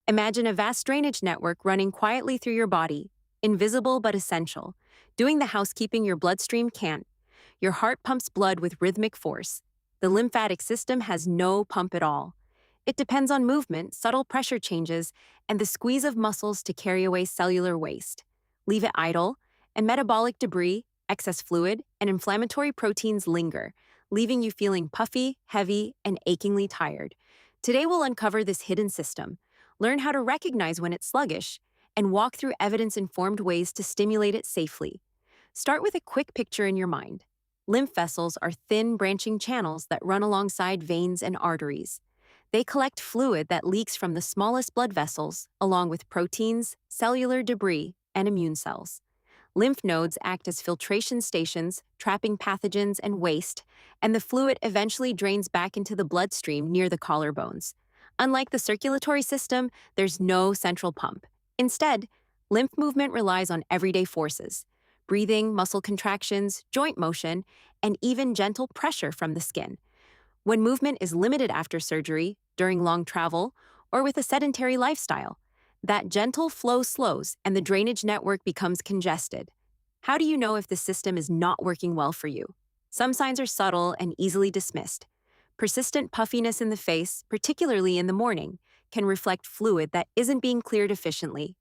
Imagine a vast drainage network running quietly through your body, invisible but essential, doing the housekeeping your bloodstream can't. Your heart pumps blood with rhythmic force. The lymphatic system has no pump at all. It depends on movement, subtle pressure changes, and the squeeze of muscles to carry away cellular waste. Leave it idle, and metabolic debris, excess fluid, and inflammatory proteins linger, leaving you feeling puffy, heavy, and achingly tired. Today we'll uncover this hidden system, learn how to recognize when it's sluggish, and walk through evidence-informed ways to stimulate it safely. Start with a quick picture in your mind. Lymph vessels are thin, branching channels that run alongside veins and arteries. They collect fluid that leaks from the smallest blood vessels, along with proteins, cellular debris, and immune cells. Lymph nodes act as filtration stations, trapping pathogens and waste, and the fluid eventually drains back into the bloodstream near the collarbones. Unlike the circulatory system, there's no central pump. Instead, lymph movement relies on everyday forces: breathing, muscle contractions, joint motion, and even gentle pressure from the skin. When movement is limited after surgery, during long travel, or with a sedentary lifestyle, that gentle flow slows and the drainage network becomes congested. How do you know if the system is not working well for you? Some signs are subtle and easily dismissed. Persistent puffiness in the face, particularly in the morning, can reflect fluid that isn't being cleared efficiently.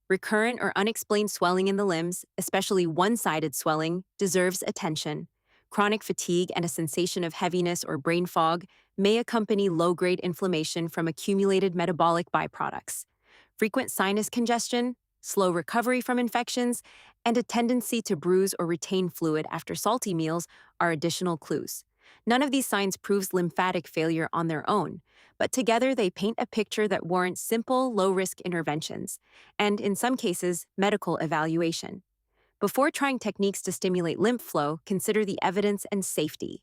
Recurrent or unexplained swelling in the limbs, especially one-sided swelling, deserves attention. Chronic fatigue and a sensation of heaviness or brain fog may accompany low-grade inflammation from accumulated metabolic byproducts. Frequent sinus congestion, slow recovery from infections, and a tendency to bruise or retain fluid after salty meals are additional clues. None of these signs proves lymphatic failure on their own, but together they paint a picture that warrants simple, low-risk interventions, and in some cases, medical evaluation. Before trying techniques to stimulate lymph flow, consider the evidence and safety.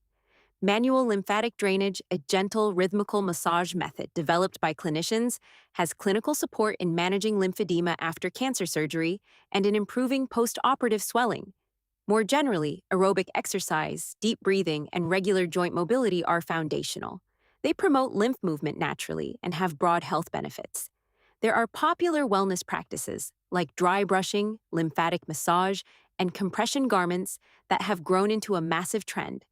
Manual lymphatic drainage, a gentle, rhythmical massage method developed by clinicians, has clinical support in managing lymphedema after cancer surgery and in improving post-operative swelling. More generally, aerobic exercise, deep breathing, and regular joint mobility are foundational. They promote lymph movement naturally and have broad health benefits. There are popular wellness practices like dry brushing, lymphatic massage, and compression garments that have grown into a massive trend.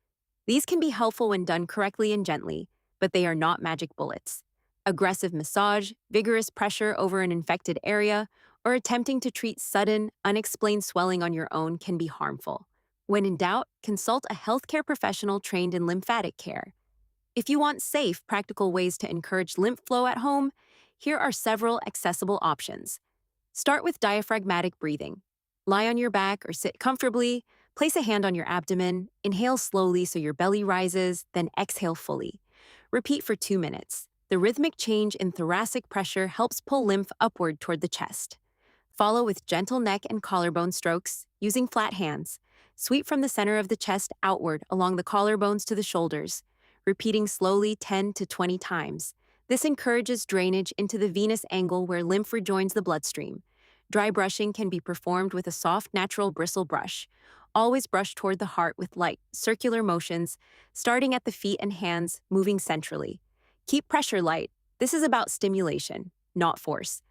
These can be helpful when done correctly and gently, but they are not magic bullets. Aggressive massage, vigorous pressure over an infected area, or attempting to treat sudden, unexplained swelling on your own can be harmful. When in doubt, consult a healthcare professional trained in lymphatic care. If you want safe, practical ways to encourage lymph flow at home, here are several accessible options. Start with diaphragmatic breathing. Lie on your back or sit comfortably, place a hand on your abdomen, inhale slowly so your belly rises, then exhale fully. Repeat for 2 minutes. The rhythmic change in thoracic pressure helps pull lymph upward toward the chest. Follow with gentle neck and collarbone strokes, using flat hands. Sweep from the center of the chest outward along the collarbones to the shoulders, repeating slowly 10 to 20 times. This encourages drainage into the venous angle where lymph rejoins the bloodstream. Dry brushing can be performed with a soft, natural bristle brush. Always brush toward the heart with light, circular motions, starting at the feet and hands, moving centrally. Keep pressure light. This is about stimulation, not force.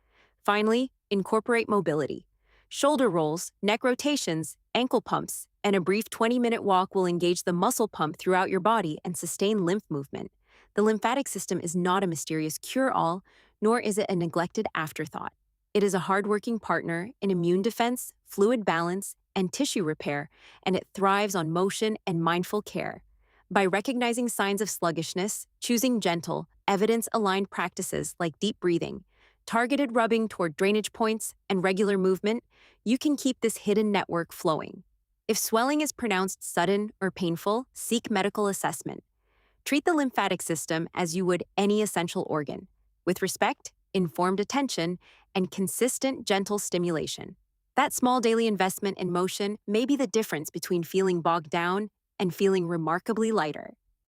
Finally, incorporate mobility. Shoulder rolls, neck rotations, ankle pumps, and a brief 20-minute walk will engage the muscle pump throughout your body and sustain lymph movement. The lymphatic system is not a mysterious cure-all, nor is it a neglected afterthought. It is a hardworking partner in immune defense, fluid balance, and tissue repair, and it thrives on motion and mindful care. By recognizing signs of sluggishness, choosing gentle, evidence-aligned practices like deep breathing, targeted rubbing toward drainage points, and regular movement, you can keep this hidden network flowing. If swelling is pronounced sudden or painful, seek medical assessment. Treat the lymphatic system as you would any essential organ, with respect, informed attention, and consistent, gentle stimulation. That small daily investment in motion may be the difference between feeling bogged down and feeling remarkably lighter.